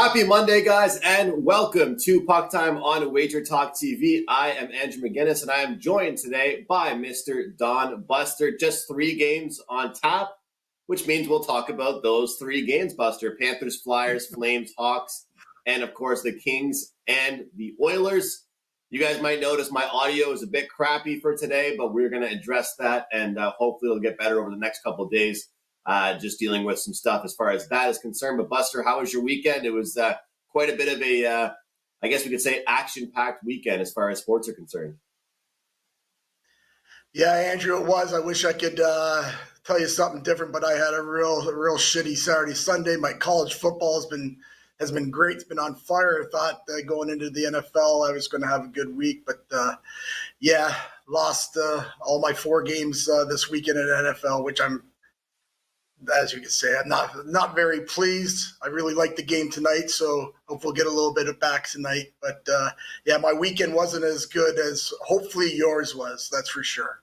Happy Monday, guys, and welcome to PuckTime on WagerTalk TV. I am Andrew McGinnis, and I am joined today by Mr. Don Buster. Just 3 games on tap, which means we'll talk about those 3 games, Buster. Panthers, Flyers, Flames, Hawks, and, of course, the Kings and the Oilers. You guys might notice my audio is a bit crappy for today, but we're going to address that, and hopefully it'll get better over the next couple of days. Just dealing with some stuff as far as that is concerned. But Buster, how was your weekend? It was quite a bit of a, I guess we could say, action-packed weekend as far as sports are concerned. Yeah, Andrew, it was. I wish I could tell you something different, but I had a real shitty Saturday, Sunday. My college football has been great. It's been on fire. I thought going into the NFL I was going to have a good week, but lost all my 4 games this weekend in NFL, which I'm, as you can say, I'm not very pleased. I really like the game tonight, so hope we'll get a little bit of back tonight. But my weekend wasn't as good as hopefully yours was. That's for sure.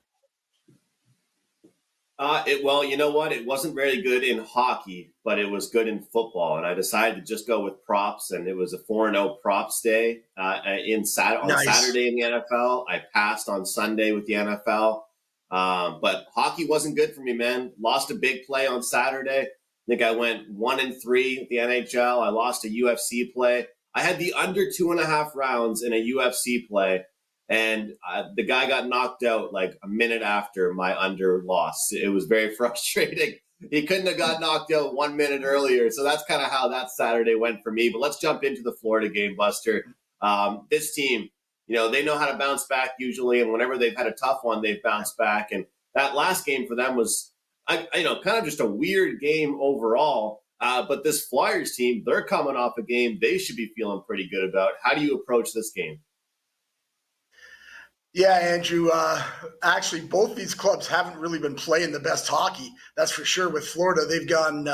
Well, you know what? It wasn't very good in hockey, but it was good in football, and I decided to just go with props, and it was a 4-0 props day on Saturday in the NFL. I passed on Sunday with the NFL. But hockey wasn't good for me, man. Lost a big play on Saturday. I think I went 1-3 at the NHL. I lost a UFC play. I had the under 2.5 rounds in a UFC play, and the guy got knocked out like a minute after my under loss. It was very frustrating. He couldn't have got knocked out 1 minute earlier. So that's kind of how that Saturday went for me. But let's jump into the Florida game, Buster. This team, they know how to bounce back usually, and whenever they've had a tough one, they've bounced back. And that last game for them was, kind of just a weird game overall. But this Flyers team, they're coming off a game they should be feeling pretty good about. How do you approach this game? Yeah, Andrew, actually, both these clubs haven't really been playing the best hockey. That's for sure. With Florida, they've gone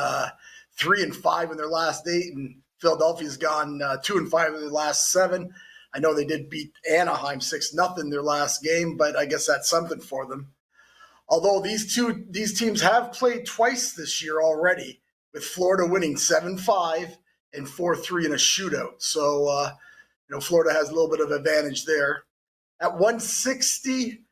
3-5 in their last 8, and Philadelphia's gone 2-5 in their last 7. I know they did beat Anaheim 6-0 in their last game, but I guess that's something for them. Although these teams have played twice this year already, with Florida winning 7-5 and 4-3 in a shootout. So, Florida has a little bit of advantage there. At 160,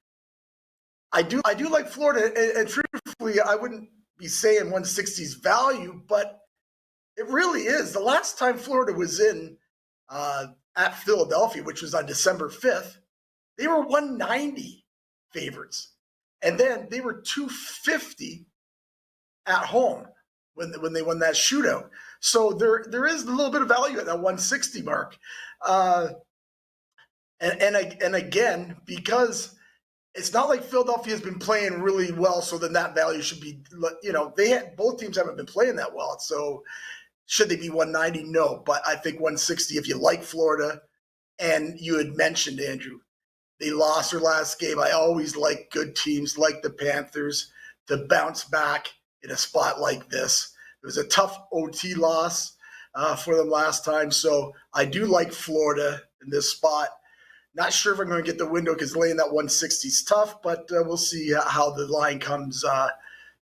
I do like Florida, and truthfully, I wouldn't be saying 160's value, but it really is. The last time Florida was in at Philadelphia, which was on December 5th, they were 190 favorites. And then they were 250 at home when they won that shootout. So there is a little bit of value at that 160 mark. And again, because it's not like Philadelphia has been playing really well, so then that value should be, both teams haven't been playing that well. So should they be 190? No, but I think 160 if you like Florida. And you had mentioned, Andrew, they lost their last game. I always like good teams like the Panthers to bounce back in a spot like this. It was a tough OT loss for them last time. So I do like Florida in this spot. Not sure if I'm going to get the window because laying that 160 is tough, but we'll see how the line comes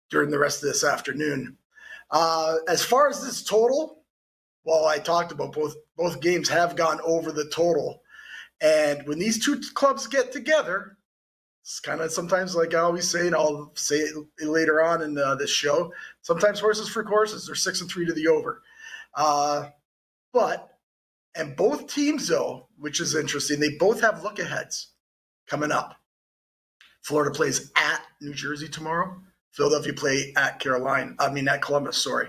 during the rest of this afternoon. As far as this total, well, I talked about both games have gone over the total. And when these two clubs get together, it's kind of sometimes like I always say, and I'll say it later on in this show, sometimes horses for courses. They're 6-3 to the over. And both teams, though, which is interesting, they both have look-aheads coming up. Florida plays at New Jersey tomorrow. Philadelphia play at Columbus, sorry.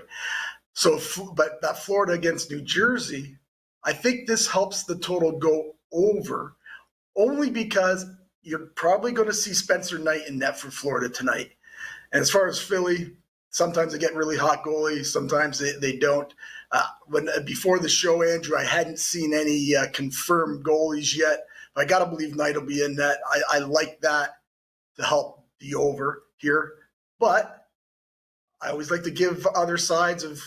So, but that Florida against New Jersey, I think this helps the total go over, only because you're probably going to see Spencer Knight in net for Florida tonight. And as far as Philly, sometimes they get really hot goalies, sometimes they don't. Before the show, Andrew, I hadn't seen any confirmed goalies yet. But I got to believe Knight will be in net. I like that to help the over here. But I always like to give other sides of,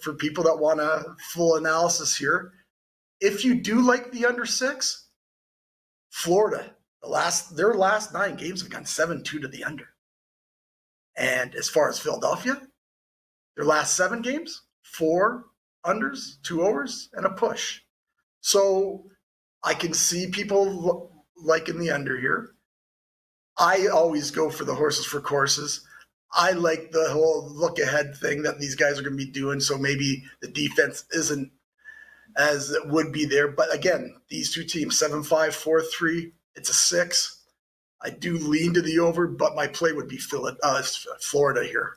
for people that want a full analysis here. If you do like the under 6, Florida, their last 9 games have gone 7-2 to the under. And as far as Philadelphia, their last 7 games, 4 unders, 2 overs, and a push. So I can see people liking the under here. I always go for the horses for courses. I like the whole look ahead thing that these guys are going to be doing. So maybe the defense isn't as it would be there. But again, these two teams, 7-5, 4-3, it's a 6. I do lean to the over, but my play would be Florida here.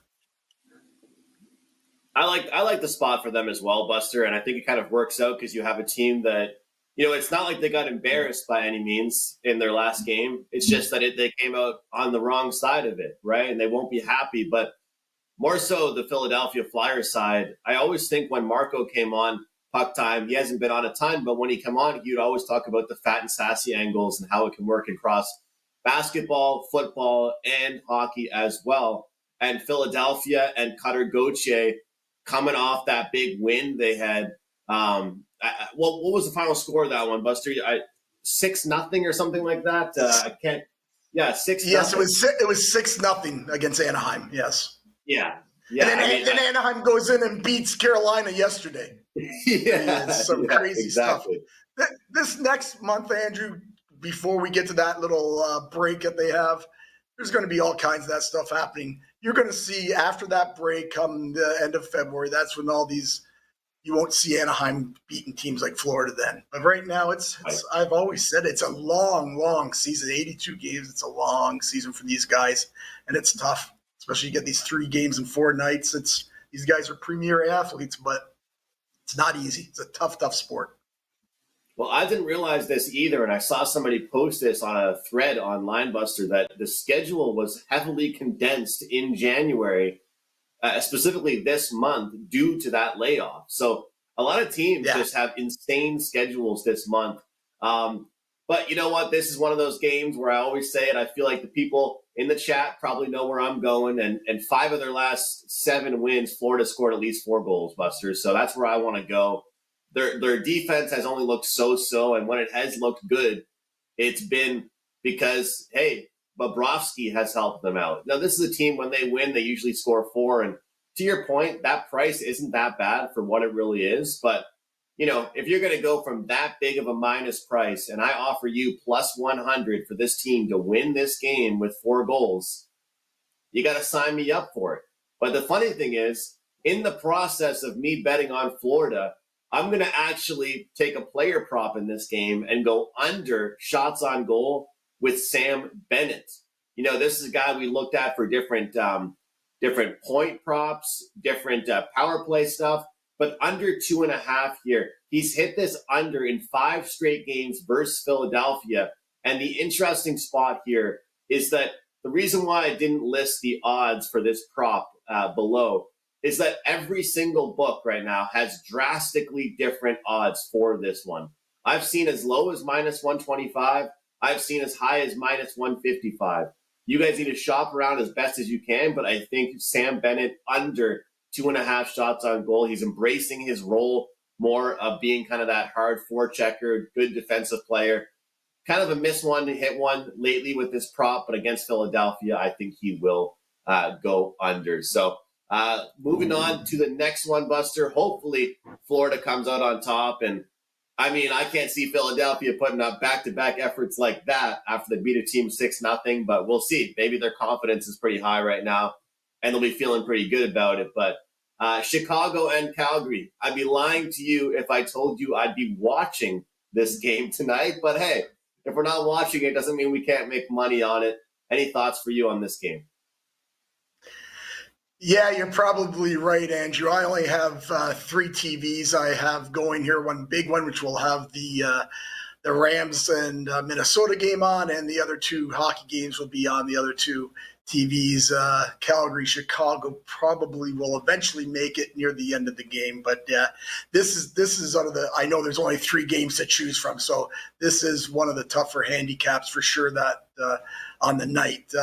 I like the spot for them as well, Buster, and I think it kind of works out because you have a team that, it's not like they got embarrassed by any means in their last game. It's just that they came out on the wrong side of it, right? And they won't be happy. But more so the Philadelphia Flyers side, I always think when Marco came on PuckTime, he hasn't been on a ton, but when he come on, he would always talk about the fat and sassy angles and how it can work across basketball, football, and hockey as well. And Philadelphia and Cutter Gauthier coming off that big win they had. What was the final score of that one, Buster? 6-0 or something like that. I can't. Yeah, 6. Yes, it was 6-0 against Anaheim. Yes. Yeah. And then Anaheim goes in and beats Carolina yesterday. Some crazy stuff. This next month, Andrew, before we get to that little break that they have, there's going to be all kinds of that stuff happening. You're going to see after that break come the end of February, that's when all these, you won't see Anaheim beating teams like Florida then. But right now, it's I've always said it's a long, long season, 82 games. It's a long season for these guys, and it's tough, especially you get these 3 games in 4 nights. These guys are premier athletes, but it's not easy. It's a tough sport. Well, I didn't realize this either, and I saw somebody post this on a thread online, Buster, that the schedule was heavily condensed in January, specifically this month, due to that layoff. So a lot of teams just have insane schedules this month. But you know what? This is one of those games where I always say it. I feel like the people in the chat probably know where I'm going. And 5 of their last 7 wins, Florida scored at least 4 goals, Buster. So that's where I want to go. Their defense has only looked so, and when it has looked good, it's been because, hey, Bobrovsky has helped them out. Now, this is a team, when they win, they usually score 4. And to your point, that price isn't that bad for what it really is. But, if you're going to go from that big of a minus price, and I offer you plus 100 for this team to win this game with 4 goals, you got to sign me up for it. But the funny thing is, in the process of me betting on Florida, I'm going to actually take a player prop in this game and go under shots on goal with Sam Bennett. This is a guy we looked at for different point props, different power play stuff, but under 2.5 here. He's hit this under in 5 straight games versus Philadelphia. And the interesting spot here is that the reason why I didn't list the odds for this prop below is that every single book right now has drastically different odds for this one. I've seen as low as minus 125. I've seen as high as minus 155. You guys need to shop around as best as you can, but I think Sam Bennett under 2.5 shots on goal. He's embracing his role more of being kind of that hard forechecker, good defensive player. Kind of a miss one, hit one lately with this prop, but against Philadelphia, I think he will go under. So, moving on to the next one, Buster. Hopefully, Florida comes out on top. And, I can't see Philadelphia putting up back-to-back efforts like that after they beat a team 6-0, but we'll see. Maybe their confidence is pretty high right now, and they'll be feeling pretty good about it. But Chicago and Calgary, I'd be lying to you if I told you I'd be watching this game tonight. But, hey, if we're not watching it, doesn't mean we can't make money on it. Any thoughts for you on this game? Yeah, you're probably right, Andrew. I only have 3 TVs I have going here. One big one, which will have the Rams and Minnesota game on, and the other 2 hockey games will be on the other 2 TVs. Calgary, Chicago probably will eventually make it near the end of the game. But this is one of the. I know there's only 3 games to choose from, so this is one of the tougher handicaps for sure. That on the night.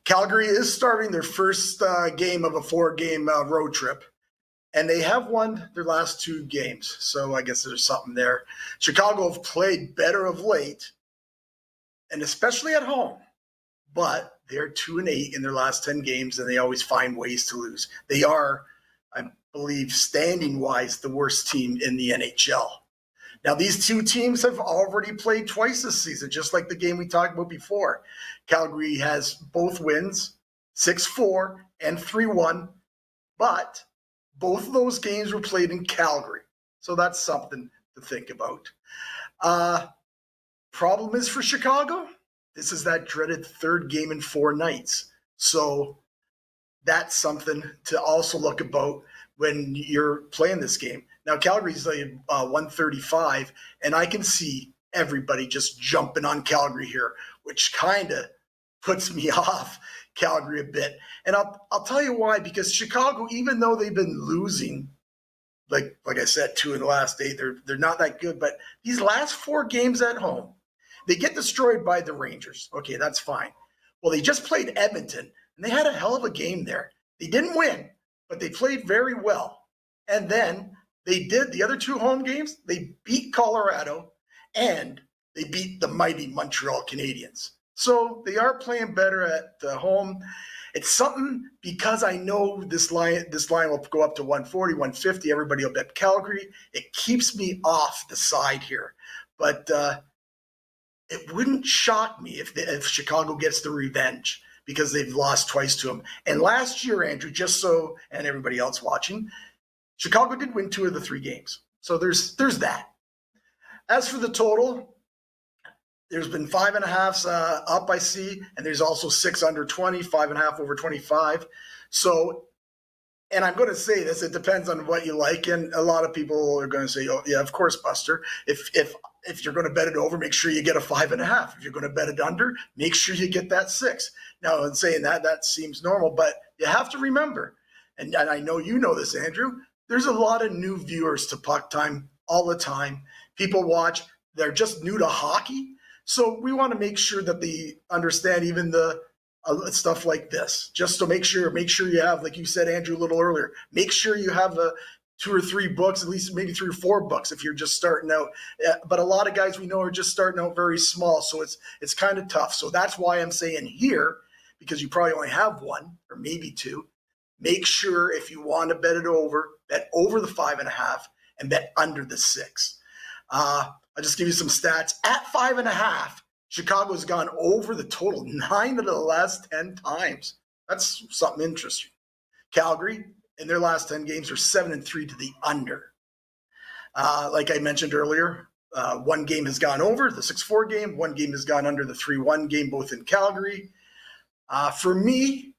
Calgary is starting their first game of a 4-game road trip, and they have won their last 2 games. So I guess there's something there. Chicago have played better of late, and especially at home, but they're 2-8 in their last 10 games, and they always find ways to lose. They are, believe, standing-wise, the worst team in the NHL. Now, these two teams have already played twice this season, just like the game we talked about before. Calgary has both wins, 6-4 and 3-1, but both of those games were played in Calgary. So that's something to think about. Problem is for Chicago, this is that dreaded third game in 4 nights. So that's something to also look about when you're playing this game. Now, Calgary's like 135, and I can see everybody just jumping on Calgary here, which kind of puts me off Calgary a bit. And I'll tell you why, because Chicago, even though they've been losing, like I said, 2 in the last 8, they're not that good. But these last 4 games at home, they get destroyed by the Rangers. Okay, that's fine. Well, they just played Edmonton, and they had a hell of a game there. They didn't win, but they played very well. And then they did the other 2 home games. They beat Colorado, and they beat the mighty Montreal Canadiens. So they are playing better at home. It's something, because I know this line will go up to 140, 150. Everybody will bet Calgary. It keeps me off the side here. But it wouldn't shock me if Chicago gets the revenge, because they've lost twice to them. And last year, Andrew, just so, and everybody else watching, Chicago did win 2 of the 3 games. So there's that. As for the total, there's been 5.5s up, I see, and there's also 6 under 20, 5.5 over 25. So, and I'm going to say this, it depends on what you like, and a lot of people are going to say, oh, yeah, of course, Buster. If you're going to bet it over, make sure you get a 5.5. If you're going to bet it under, make sure you get that 6. Now, in saying that seems normal, but you have to remember, and I know you know this, Andrew, there's a lot of new viewers to PuckTime all the time. People watch, they're just new to hockey. So we want to make sure that they understand even the stuff like this, just to make sure you have, like you said, Andrew, a little earlier, make sure you have 2 or 3 books, at least maybe 3 or 4 books if you're just starting out. But a lot of guys we know are just starting out very small, so it's kind of tough. So that's why I'm saying here, because you probably only have 1 or maybe 2, make sure if you want to bet over the 5.5 and bet under the 6. I'll just give you some stats. At 5.5, Chicago's gone over the total 9 of the last 10 times. That's something interesting. Calgary, in their last 10 games, are 7-3 to the under. Like I mentioned earlier, 1 game has gone over, the 6-4 game. 1 game has gone under, the 3-1 game, both in Calgary. For me,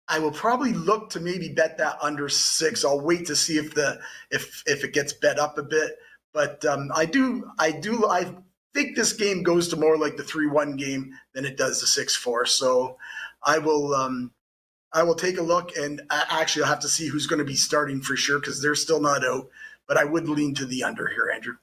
I will probably look to maybe bet that under 6. I'll wait to see if it gets bet up a bit. But I think this game goes to more like the 3-1 game than it does the 6-4. So I will take a look, and actually I'll have to see who's going to be starting for sure, because they're still not out. But I would lean to the under here, Andrew.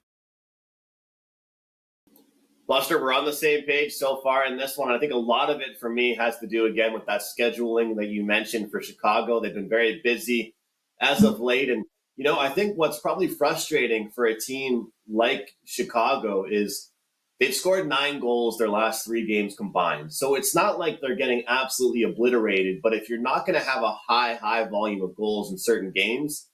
Buster, we're on the same page so far in this one. I think a lot of it for me has to do, again, with that scheduling that you mentioned for Chicago. They've been very busy as of late, and I think what's probably frustrating for a team like Chicago is they've scored 9 goals their last 3 games combined. So it's not like they're getting absolutely obliterated, but if you're not going to have a high volume of goals in certain games,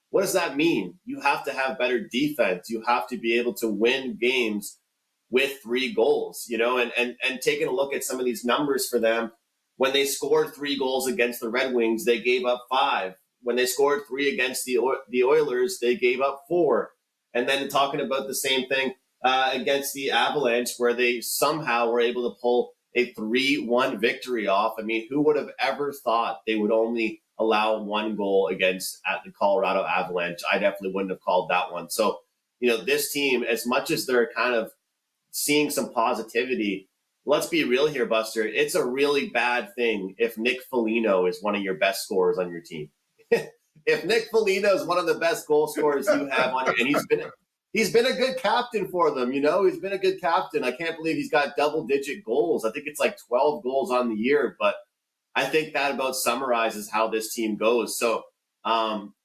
what does that mean? You have to have better defense. You have to be able to win games with 3 goals, and taking a look at some of these numbers for them, when they scored 3 goals against the Red Wings, they gave up 5. When they scored 3 against the Oilers, they gave up 4. And then talking about the same thing against the Avalanche, where they somehow were able to pull a 3-1 victory off. I mean, who would have ever thought they would only allow 1 goal against at the Colorado Avalanche? I definitely wouldn't have called that one. So, this team, as much as they're kind of seeing some positivity, let's be real here, Buster. It's a really bad thing if Nick Foligno is one of your best scorers on your team. If Nick Foligno is one of the best goal scorers you have on your, and he's been a good captain for them, he's been a good captain. I can't believe he's got double-digit goals. I think it's like 12 goals on the year, but I think that about summarizes how this team goes. So,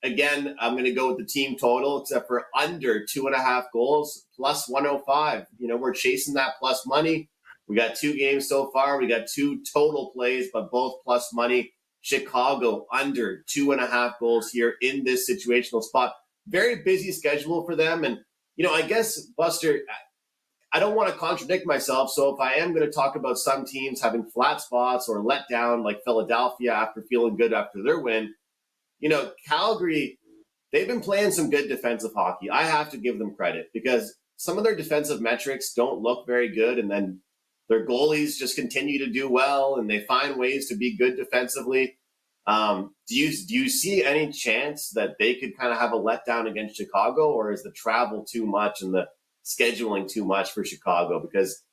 again, I'm going to go with the team total, except for under 2.5 goals, plus 105. We're chasing that plus money. We got 2 games so far. We got 2 total plays, but both plus money. Chicago under 2.5 goals here in this situational spot. Very busy schedule for them. And, I guess, Buster, I don't want to contradict myself. So if I am going to talk about some teams having flat spots or let down like Philadelphia after feeling good after their win, Calgary, they've been playing some good defensive hockey. I have to give them credit because some of their defensive metrics don't look very good. And then their goalies just continue to do well and they find ways to be good defensively. Do you see any chance that they could kind of have a letdown against Chicago, or is the travel too much and the scheduling too much for Chicago? Because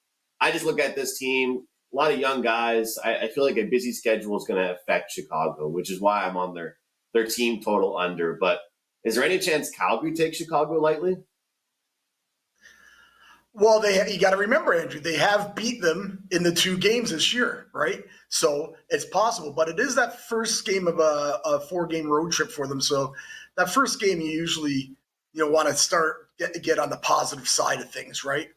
I just look at this team, a lot of young guys. I feel like a busy schedule is going to affect Chicago, which is why I'm on their team total under. But is there any chance Calgary takes Chicago lightly? Well, you got to remember, Andrew, they have beat them in the 2 games this year, right? So it's possible, but it is that first game of a 4-game road trip for them. So that first game, you usually want to get on the positive side of things, right?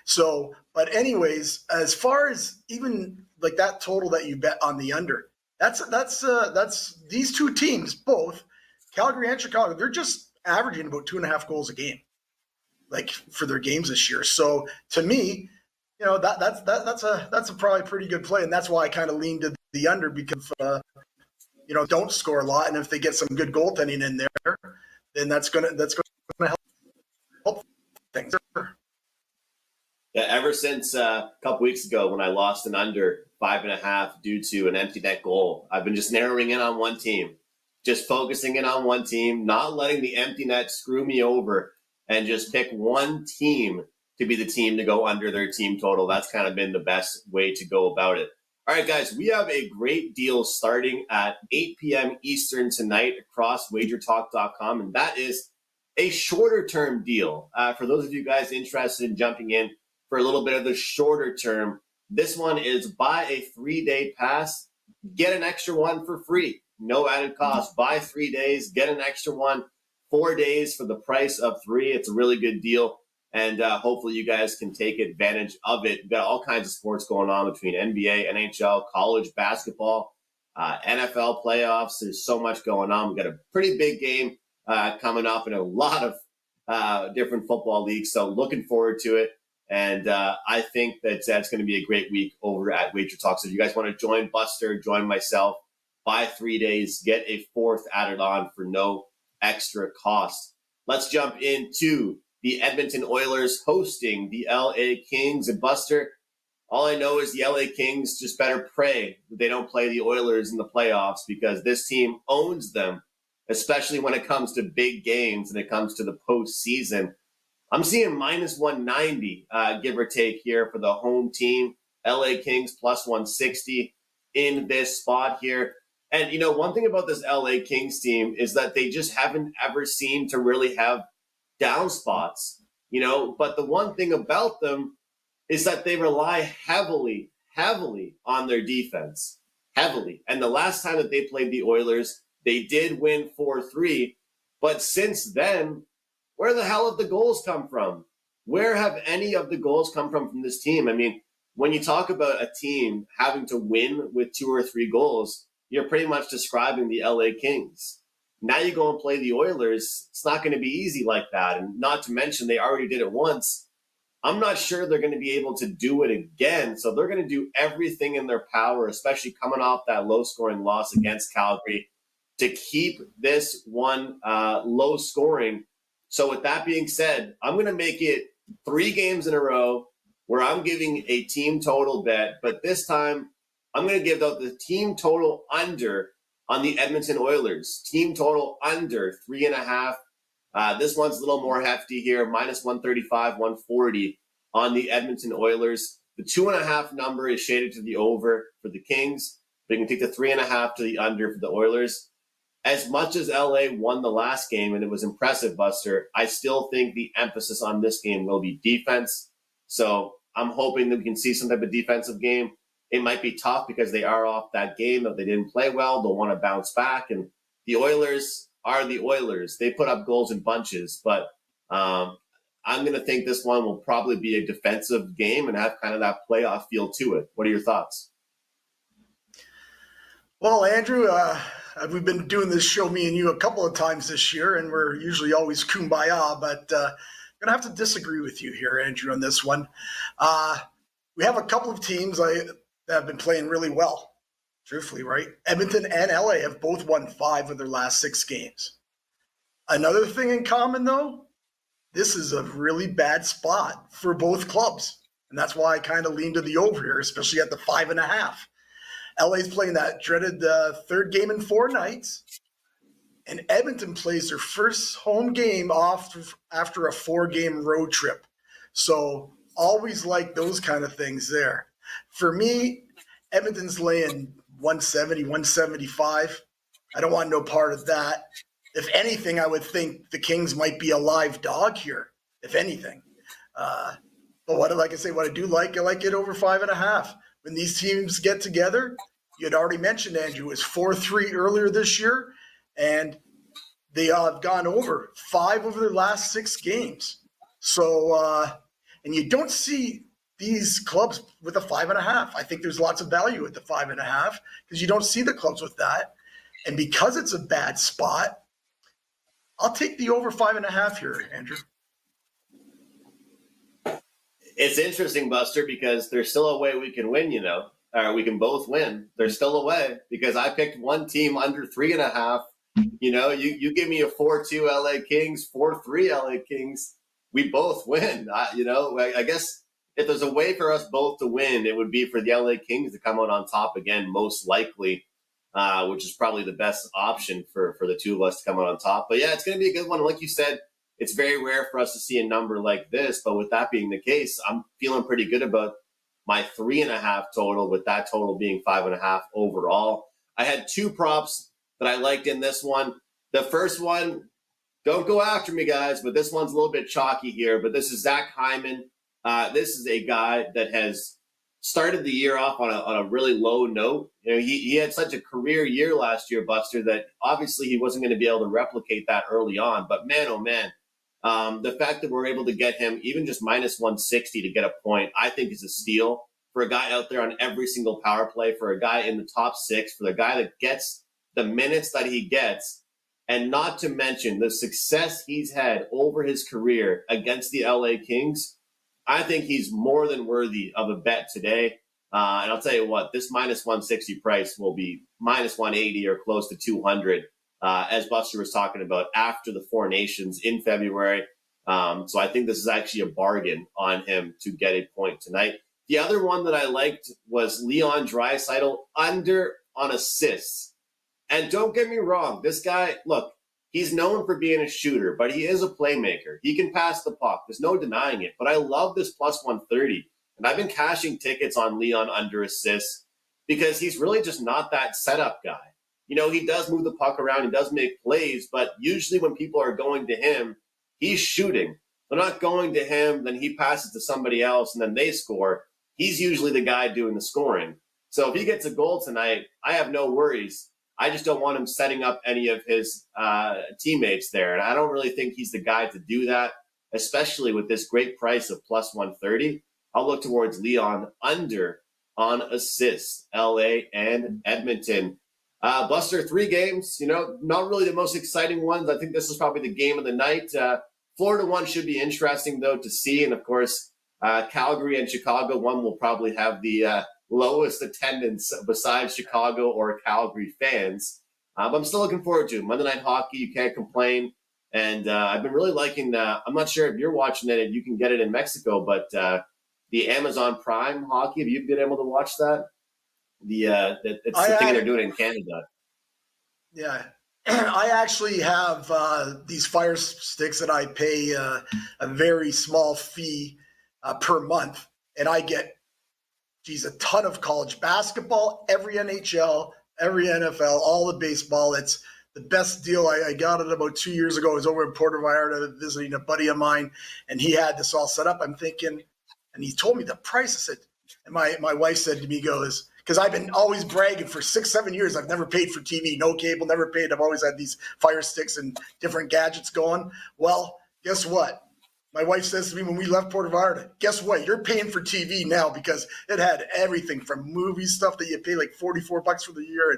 So, but anyways, as far as even like that total that you bet on the under, that's these 2 teams, both Calgary and Chicago, they're just averaging about 2.5 goals a game, like for their games this year. So to me, that's a probably pretty good play, and that's why I kind of leaned to the under because don't score a lot, and if they get some good goaltending in there, then that's gonna help things. Yeah, ever since a couple weeks ago when I lost an under 5.5 due to an empty net goal, I've been just narrowing in on one team, just focusing in on one team, not letting the empty net screw me over, and just pick one team to be the team to go under their team total. That's kind of been the best way to go about it. All right, guys, we have a great deal starting at 8 p.m. Eastern tonight across WagerTalk.com, and that is a shorter-term deal. For those of you guys interested in jumping in for a little bit of the shorter term, this one is buy a 3-day pass, get an extra one for free. No added cost. Buy 3 days, get an extra one, 4 days for the price of 3. It's a really good deal. And hopefully you guys can take advantage of it. We've got all kinds of sports going on between NBA, NHL, college basketball, NFL playoffs. There's so much going on. We've got a pretty big game coming up in a lot of different football leagues. So looking forward to it. And I think that that's going to be a great week over at WagerTalk. So if you guys want to join Buster, join myself, buy 3 days, get a 4th added on for no extra cost. Let's jump into the Edmonton Oilers hosting the LA Kings. And Buster, all I know is the LA Kings just better pray that they don't play the Oilers in the playoffs, because this team owns them, especially when it comes to big games and it comes to the postseason. I'm seeing minus 190, give or take here for the home team. LA Kings plus 160 in this spot here. And, one thing about this LA Kings team is that they just haven't ever seemed to really have down spots, but the one thing about them is that they rely heavily on their defense, heavily. And the last time that they played the Oilers, they did win 4-3. But since then, where the hell have the goals come from? Where have any of the goals come from this team? I mean, when you talk about a team having to win with 2 or 3 goals, you're pretty much describing the LA Kings. Now you go and play the Oilers, it's not going to be easy like that. And not to mention, they already did it once. I'm not sure they're going to be able to do it again. So they're going to do everything in their power, especially coming off that low-scoring loss against Calgary, to keep this one low scoring. So with that being said, I'm going to make it 3 games in a row where I'm giving a team total bet, but this time I'm going to give out the team total under on the Edmonton Oilers. Team total under 3.5. This one's a little more hefty here, minus 135, 140 on the Edmonton Oilers. The 2.5 number is shaded to the over for the Kings, but you can take the 3.5 to the under for the Oilers. As much as LA won the last game, and it was impressive, Buster, I still think the emphasis on this game will be defense. So I'm hoping that we can see some type of defensive game. It might be tough because they are off that game that they didn't play well. They'll want to bounce back. And the Oilers are the Oilers. They put up goals in bunches. But I'm going to think this one will probably be a defensive game and have kind of that playoff feel to it. What are your thoughts? Well, Andrew, we've been doing this show, me and you, a couple of times this year, and we're usually always kumbaya, but I'm going to have to disagree with you here, Andrew, on this one. We have a couple of teams that have been playing really well, truthfully, right? Edmonton and LA have both won 5 of their last 6 games. Another thing in common, though, this is a really bad spot for both clubs. And that's why I kind of lean to the over here, especially at the 5.5. LA's playing that dreaded third game in 4 nights. And Edmonton plays their first home game off after a 4-game road trip. So always like those kind of things there. For me, Edmonton's laying 170, 175. I don't want no part of that. If anything, I would think the Kings might be a live dog here, if anything. But what I do like, I like it over 5.5. When these teams get together, you had already mentioned, Andrew, it was 4-3 earlier this year, and they have gone over 5 of their last 6 games. So, and you don't see these clubs with a 5.5. I think there's lots of value at the 5.5 because you don't see the clubs with that. And because it's a bad spot, I'll take the over 5.5 here, Andrew. It's interesting, Buster, because there's still a way we can win, or we can both win. There's still a way because I picked one team under 3.5. You give me a 4-2 LA Kings, 4-3 LA Kings. We both win. I guess if there's a way for us both to win, it would be for the LA Kings to come out on top again, most likely. Which is probably the best option for the two of us to come out on top. But yeah, it's going to be a good one. Like you said, it's very rare for us to see a number like this. But with that being the case, I'm feeling pretty good about my 3.5 total, with that total being 5.5 overall. I had 2 props that I liked in this one. The first one, don't go after me, guys, but this one's a little bit chalky here. But this is Zach Hyman. This is a guy that has started the year off on a really low note. He had such a career year last year, Buster, that obviously he wasn't going to be able to replicate that early on. But man, oh man, the fact that we're able to get him even just minus 160 to get a point, I think is a steal for a guy out there on every single power play, for a guy in the top 6, for the guy that gets the minutes that he gets, and not to mention the success he's had over his career against the LA Kings. I think he's more than worthy of a bet today. And I'll tell you what, this minus 160 price will be minus 180 or close to 200, as Buster was talking about, after the 4 Nations in February. So I think this is actually a bargain on him to get a point tonight. The other one that I liked was Leon Draisaitl under on assists. And don't get me wrong, this guy, look, he's known for being a shooter, but he is a playmaker. He can pass the puck. There's no denying it. But I love this plus 130. And I've been cashing tickets on Leon under assists because he's really just not that setup guy. He does move the puck around. He does make plays. But usually when people are going to him, he's shooting. They're not going to him, then he passes to somebody else, and then they score. He's usually the guy doing the scoring. So if he gets a goal tonight, I have no worries. I just don't want him setting up any of his teammates there. And I don't really think he's the guy to do that, especially with this great price of plus 130. I'll look towards Leon under on assists, LA and Edmonton. Buster, 3 games, not really the most exciting ones. I think this is probably the game of the night. Florida one should be interesting, though, to see. And, of course, Calgary and Chicago one will probably have the lowest attendance besides Chicago or Calgary fans. But I'm still looking forward to it. Monday Night Hockey, you can't complain. And I've been really liking I'm not sure if you're watching it and you can get it in Mexico, but the Amazon Prime hockey, have you been able to watch that? It's the thing they're doing in Canada. Yeah. I actually have these Fire Sticks that I pay a very small fee per month. And I get a ton of college basketball, every NHL, every NFL, all the baseball. It's the best deal. I got it about 2 years ago. I was over in Puerto Vallarta visiting a buddy of mine, and he had this all set up. I'm thinking, and he told me the price. I said, and my wife said to me, goes, because I've been always bragging for 6-7 years. I've never paid for TV, no cable, never paid. I've always had these Fire Sticks and different gadgets going. Well, guess what? my wife says to me when we left Puerto Vallarta, guess what? You're paying for TV now because it had everything from movie stuff that you pay like $44 for the year.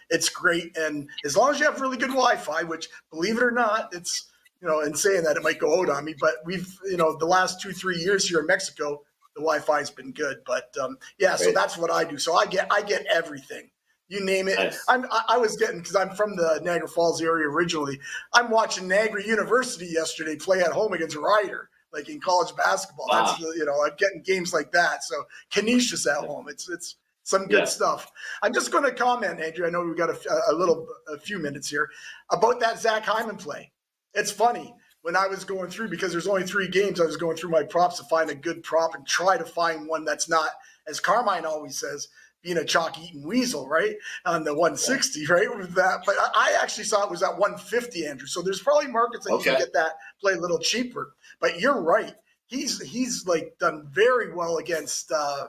It's great. And as long as you have really good Wi-Fi, which believe it or not, it's, in saying that it might go out on me, but we've, the last 2-3 years here in Mexico, the Wi-Fi has been good. But so that's what I do. So I get everything. You name it. Nice. I was getting, because I'm from the Niagara Falls area originally. I'm watching Niagara University yesterday play at home against Ryder, like in college basketball. Wow. That's I'm getting games like that. So Canisius at home. It's some good stuff. I'm just going to comment, Andrew. I know we've got a few minutes here about that Zach Hyman play. It's funny. When I was going through, because there's only 3 games, I was going through my props to find a good prop and try to find one that's not, as Carmine always says, being a chalk-eating weasel, right? On the 160, right? With that. But I actually saw it was at 150, Andrew. So there's probably markets that you can get that play a little cheaper. But you're right. He's like done very well against LA.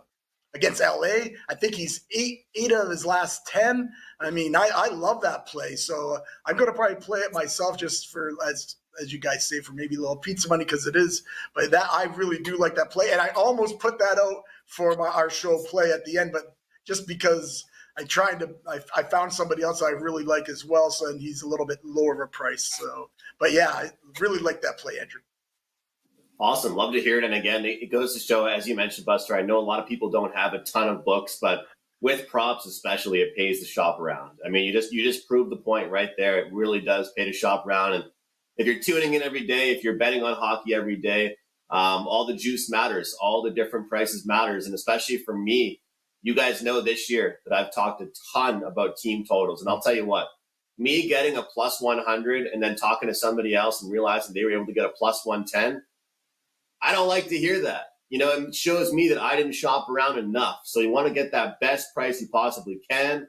I think he's eight of his last 10. I mean, I love that play. So I'm going to probably play it myself just for, as you guys say, for maybe a little pizza money, because it is. But that, I really do like that play. And I almost put that out for our show play at the end, but just because I found somebody else I really like as well. So, and he's a little bit lower of a price. So, but yeah, I really like that play, Andrew. Awesome. Love to hear it. And again, it goes to show, as you mentioned, Buster, I know a lot of people don't have a ton of books, but with props especially, it pays to shop around. I mean, you just proved the point right there. It really does pay to shop around. And if you're tuning in every day, if you're betting on hockey every day, all the juice matters. All the different prices matters. And especially for me, you guys know this year that I've talked a ton about team totals. And I'll tell you what, me getting a plus 100 and then talking to somebody else and realizing they were able to get a plus 110, I don't like to hear that. It shows me that I didn't shop around enough. So you want to get that best price you possibly can.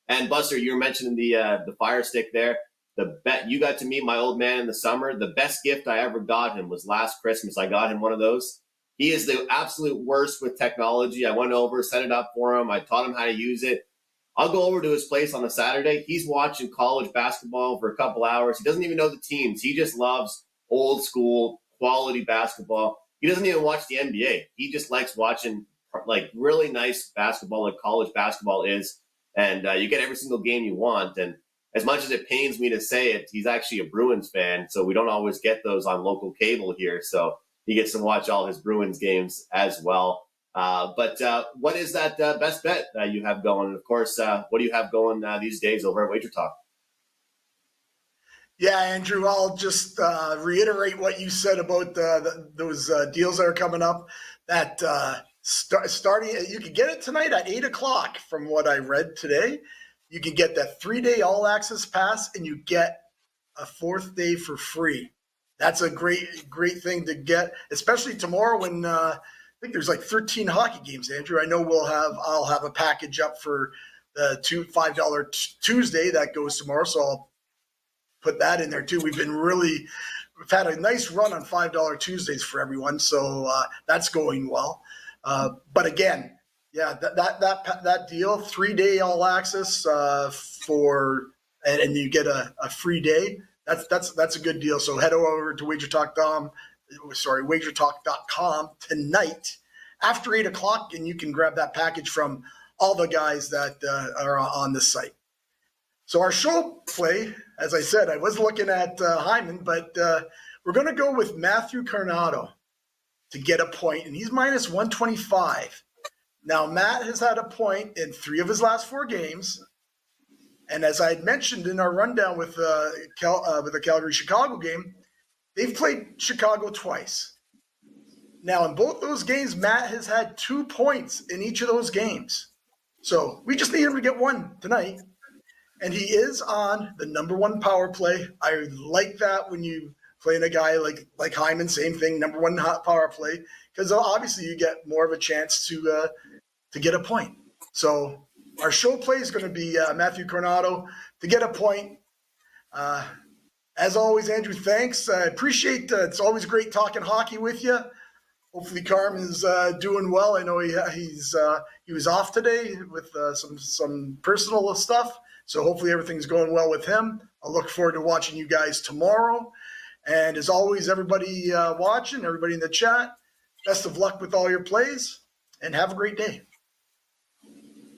And Buster, you were mentioning the Fire Stick there. The bet you got to meet my old man in the summer. The best gift I ever got him was last Christmas. I got him one of those. He is the absolute worst with technology. I went over, set it up for him. I taught him how to use it. I'll go over to his place on a Saturday. He's watching college basketball for a couple hours. He doesn't even know the teams. He just loves old school quality basketball. He doesn't even watch the NBA. He just likes watching like really nice basketball, like college basketball is. And you get every single game you want. And as much as it pains me to say it, he's actually a Bruins fan. So we don't always get those on local cable here. So he gets to watch all his Bruins games as well. But what is that best bet that you have going? And of course, what do you have going these days over at WagerTalk? Yeah, Andrew, I'll just reiterate what you said about those deals that are coming up. That starting, you can get it tonight at 8 o'clock from what I read today. You can get that 3-day all-access pass, and you get a 4th day for free. That's a great thing to get, especially tomorrow when I think there's like 13 hockey games, Andrew. I know I'll have a package up for the $5 Tuesday that goes tomorrow, so I'll put that in there too. We've had a nice run on $5 Tuesdays for everyone, so that's going well. But again, yeah, that deal, 3-day all access and you get a free day. That's a good deal. So head over to WagerTalk.com tonight after 8 o'clock, and you can grab that package from all the guys that are on the site. So our show play, as I said, I was looking at Hyman, but we're going to go with Matthew Carnado to get a point, and he's minus 125. Now, Matt has had a point in 3 of his last 4 games. And as I had mentioned in our rundown with the Calgary-Chicago game, they've played Chicago twice. Now, in both those games, Matt has had 2 points in each of those games. So we just need him to get 1 tonight. And he is on the number 1 power play. I like that when you play in a guy like Hyman, same thing, number 1 hot power play, because obviously you get more of a chance to get a point. So our show play is going to be Matthew Carnado to get a point. As always, Andrew, thanks. I appreciate it's always great talking hockey with you. Hopefully Carm is doing well. I know he was off today with some personal stuff. So hopefully everything's going well with him. I'll look forward to watching you guys tomorrow. And as always, everybody watching, everybody in the chat, best of luck with all your plays, and have a great day.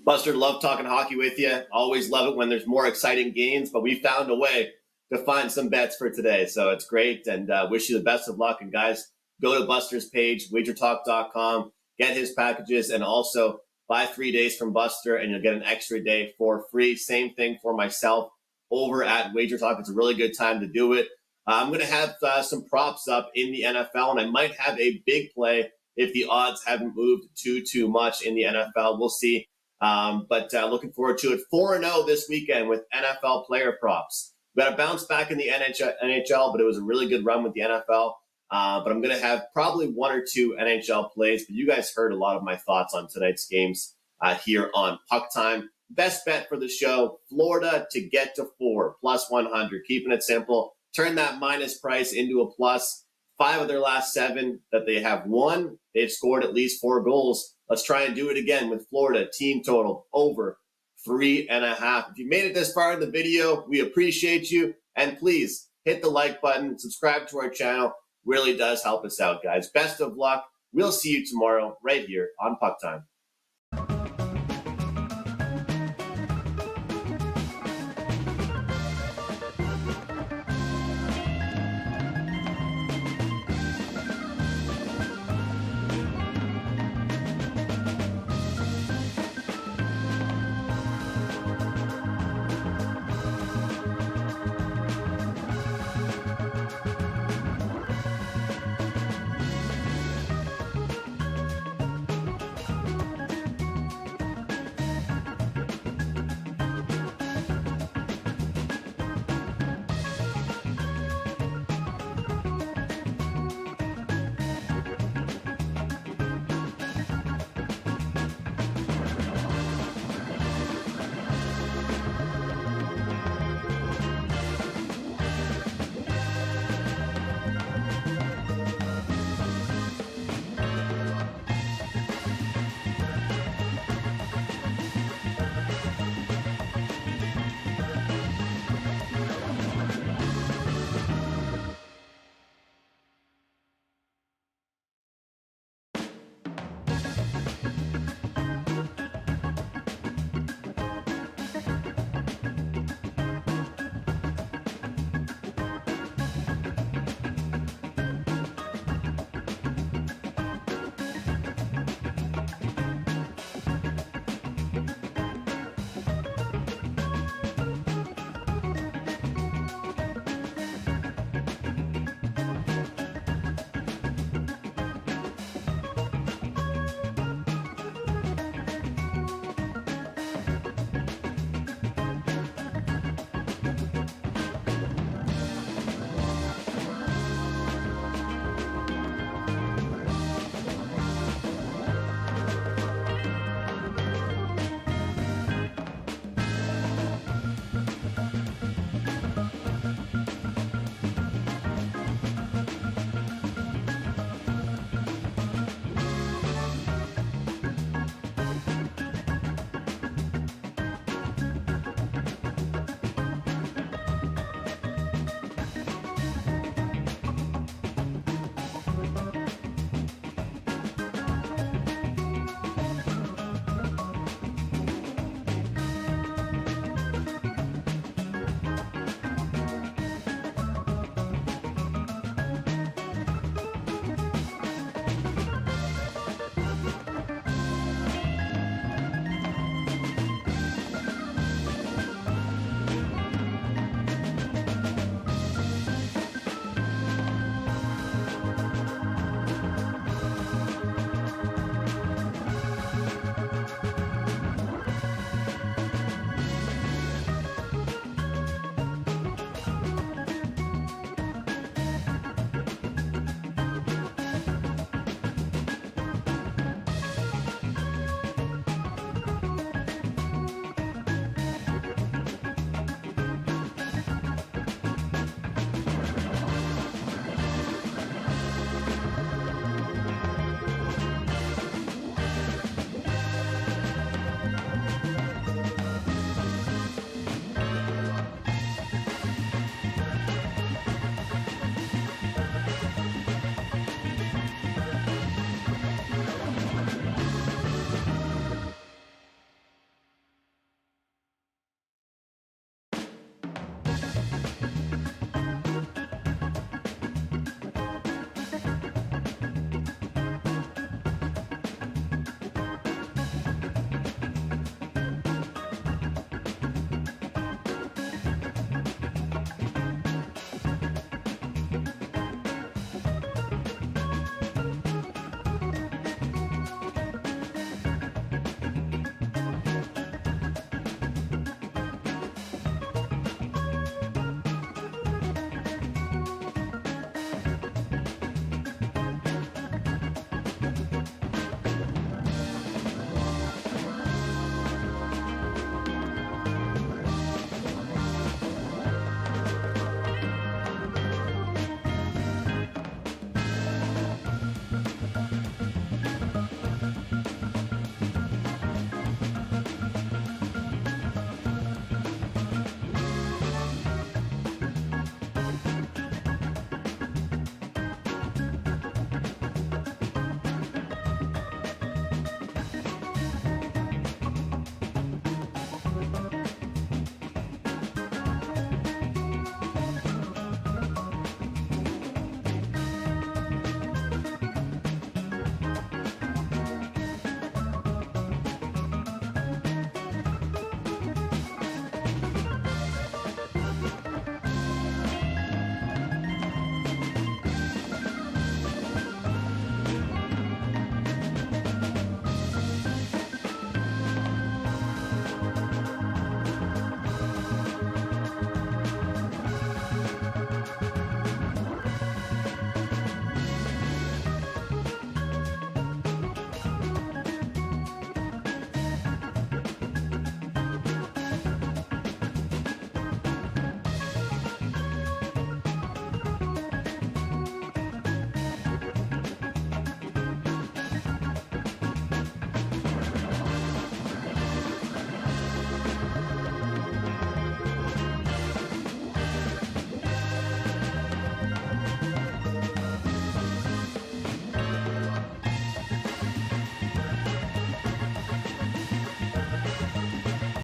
Buster, love talking hockey with you. Always love it when there's more exciting games, but we found a way to find some bets for today. So it's great, and wish you the best of luck. And guys, go to Buster's page, WagerTalk.com, get his packages, and also buy 3 days from Buster, and you'll get an extra day for free. Same thing for myself over at WagerTalk. It's a really good time to do it. I'm going to have some props up in the NFL, and I might have a big play if the odds haven't moved too much in the NFL. We'll see. But looking forward to it. 4-0 this weekend with NFL player props. We got a bounce back in the NHL, but it was a really good run with the NFL. But I'm going to have probably 1 or 2 NHL plays. But you guys heard a lot of my thoughts on tonight's games here on PuckTime. Best bet for the show, Florida to get to 4, +100. Keeping it simple. Turn that minus price into a plus. 5 of their last 7 that they have won, they've scored at least 4 goals. Let's try and do it again with Florida. Team total over 3.5. If you made it this far in the video, we appreciate you. And please hit the like button, subscribe to our channel. Really does help us out, guys. Best of luck. We'll see you tomorrow right here on PuckTime.